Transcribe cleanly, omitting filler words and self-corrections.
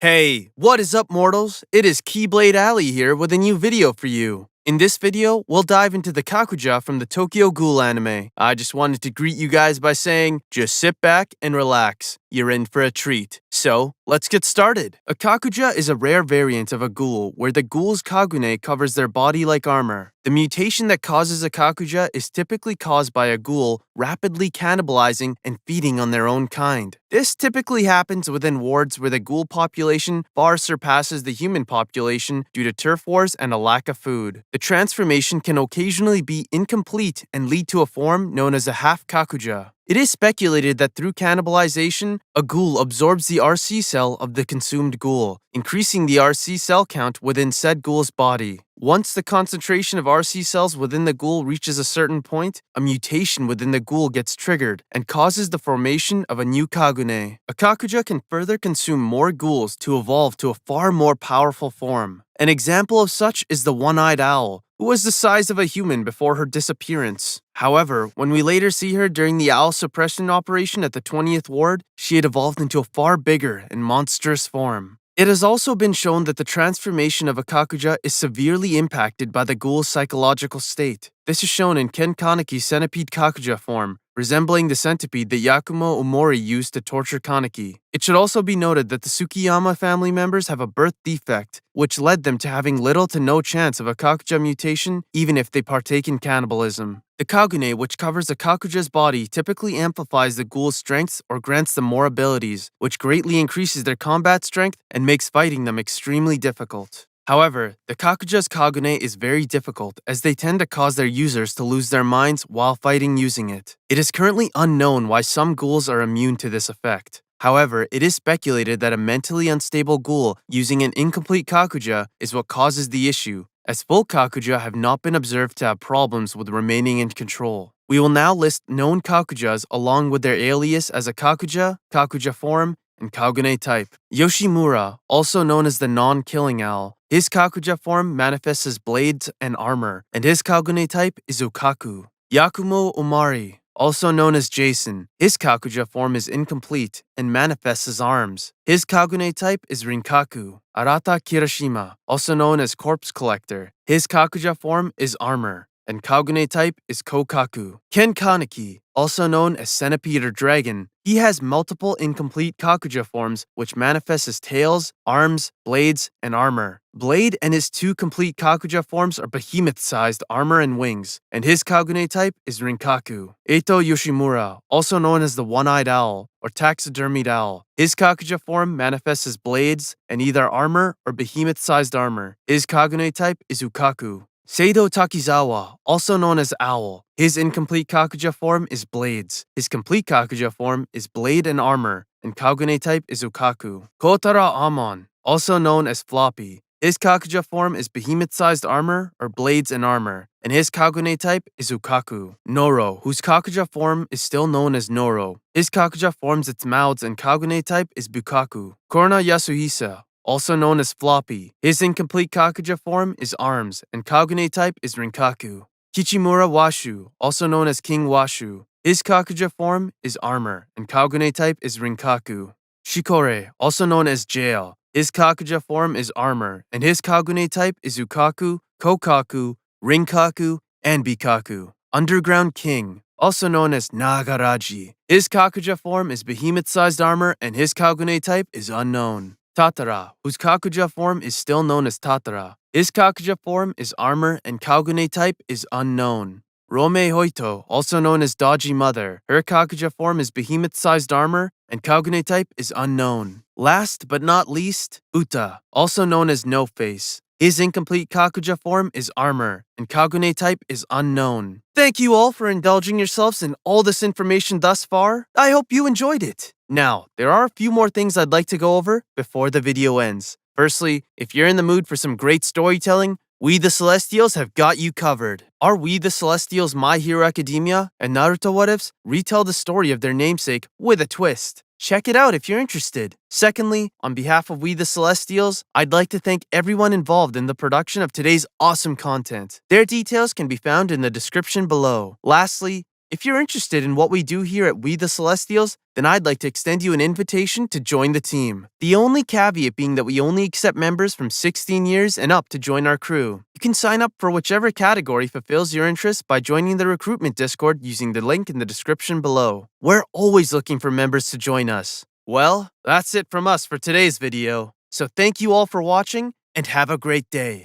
Hey, what is up, mortals? It is KeybladeAli here with a new video for you. In this video, we'll dive into the Kakuja from the Tokyo Ghoul anime. I just wanted to greet you guys by saying, just sit back and relax. You're in for a treat. So, let's get started. A Kakuja is a rare variant of a ghoul where the ghoul's kagune covers their body like armor. The mutation that causes a Kakuja is typically caused by a ghoul rapidly cannibalizing and feeding on their own kind. This typically happens within wards where the ghoul population far surpasses the human population due to turf wars and a lack of food. The transformation can occasionally be incomplete and lead to a form known as a half Kakuja. It is speculated that through cannibalization, a ghoul absorbs the RC cell of the consumed ghoul, increasing the RC cell count within said ghoul's body. Once the concentration of RC cells within the ghoul reaches a certain point, a mutation within the ghoul gets triggered and causes the formation of a new kagune. A Kakuja can further consume more ghouls to evolve to a far more powerful form. An example of such is the one-eyed owl, who was the size of a human before her disappearance. However, when we later see her during the owl suppression operation at the 20th ward, she had evolved into a far bigger and monstrous form. It has also been shown that the transformation of a Kakuja is severely impacted by the ghoul's psychological state. This is shown in Ken Kaneki's centipede Kakuja form, resembling the centipede that Yakumo Omori used to torture Kaneki. It should also be noted that the Tsukiyama family members have a birth defect, which led them to having little to no chance of a Kakuja mutation even if they partake in cannibalism. The kagune, which covers a Kakuja's body, typically amplifies the ghoul's strengths or grants them more abilities, which greatly increases their combat strength and makes fighting them extremely difficult. However, the Kakuja's kagune is very difficult as they tend to cause their users to lose their minds while fighting using it. It is currently unknown why some ghouls are immune to this effect. However, it is speculated that a mentally unstable ghoul using an incomplete Kakuja is what causes the issue, as full Kakuja have not been observed to have problems with remaining in control. We will now list known Kakujas along with their alias as a Kakuja, Kakuja form, and Kagune type. Yoshimura, also known as the non-killing owl, his Kakuja form manifests as blades and armor, and his Kagune type is Ukaku. Yakumo Omari, also known as Jason, his Kakuja form is incomplete and manifests as arms. His Kagune type is Rinkaku. Arata Kirishima, also known as Corpse Collector, his Kakuja form is armor, and Kagune type is Kokaku. Ken Kaneki, also known as Centipede or Dragon, he has multiple incomplete Kakuja forms which manifest as tails, arms, blades, and armor. Blade and his two complete Kakuja forms are behemoth-sized armor and wings, and his Kagune type is Rinkaku. Eito Yoshimura, also known as the one-eyed owl, or taxidermied owl. His Kakuja form manifests as blades and either armor or behemoth-sized armor. His Kagune type is Ukaku. Seido Takizawa, also known as Owl. His incomplete Kakuja form is blades. His complete Kakuja form is blade and armor, and Kagune type is Ukaku. Kotara Amon, also known as Floppy. His Kakuja form is behemoth-sized armor or blades and armor, and his Kagune type is Ukaku. Noro, whose Kakuja form is still known as Noro. His Kakuja forms its mouths and Kagune type is Bukaku. Korna Yasuhisa, also known as Floppy. His incomplete Kakuja form is arms, and Kagune type is Rinkaku. Kichimura Washu, also known as King Washu. His Kakuja form is armor, and Kagune type is Rinkaku. Shikore, also known as Jail. His Kakuja form is armor, and his Kagune type is Ukaku, Kokaku, Rinkaku, and Bikaku. Underground King, also known as Nagaraji. His Kakuja form is behemoth-sized armor, and his Kagune type is unknown. Tatara, whose Kakuja form is still known as Tatara. His Kakuja form is armor and Kagune type is unknown. Rome Hoito, also known as Dodgy Mother. Her Kakuja form is behemoth-sized armor and Kagune type is unknown. Last but not least, Uta, also known as No Face. His incomplete Kakuja form is armor, and Kagune type is unknown. Thank you all for indulging yourselves in all this information thus far. I hope you enjoyed it. Now, there are a few more things I'd like to go over before the video ends. Firstly, if you're in the mood for some great storytelling, We the Celestials have got you covered. Our We the Celestials My Hero Academia and Naruto What Ifs retell the story of their namesake with a twist. Check it out if you're interested. Secondly, on behalf of We the Celestials, I'd like to thank everyone involved in the production of today's awesome content. Their details can be found in the description below. Lastly, If you're interested in what we do here at We the Celestials, then I'd like to extend you an invitation to join the team. The only caveat being that we only accept members from 16 years and up to join our crew. You can sign up for whichever category fulfills your interest by joining the recruitment Discord using the link in the description below. We're always looking for members to join us. Well, that's it from us for today's video. So thank you all for watching and have a great day.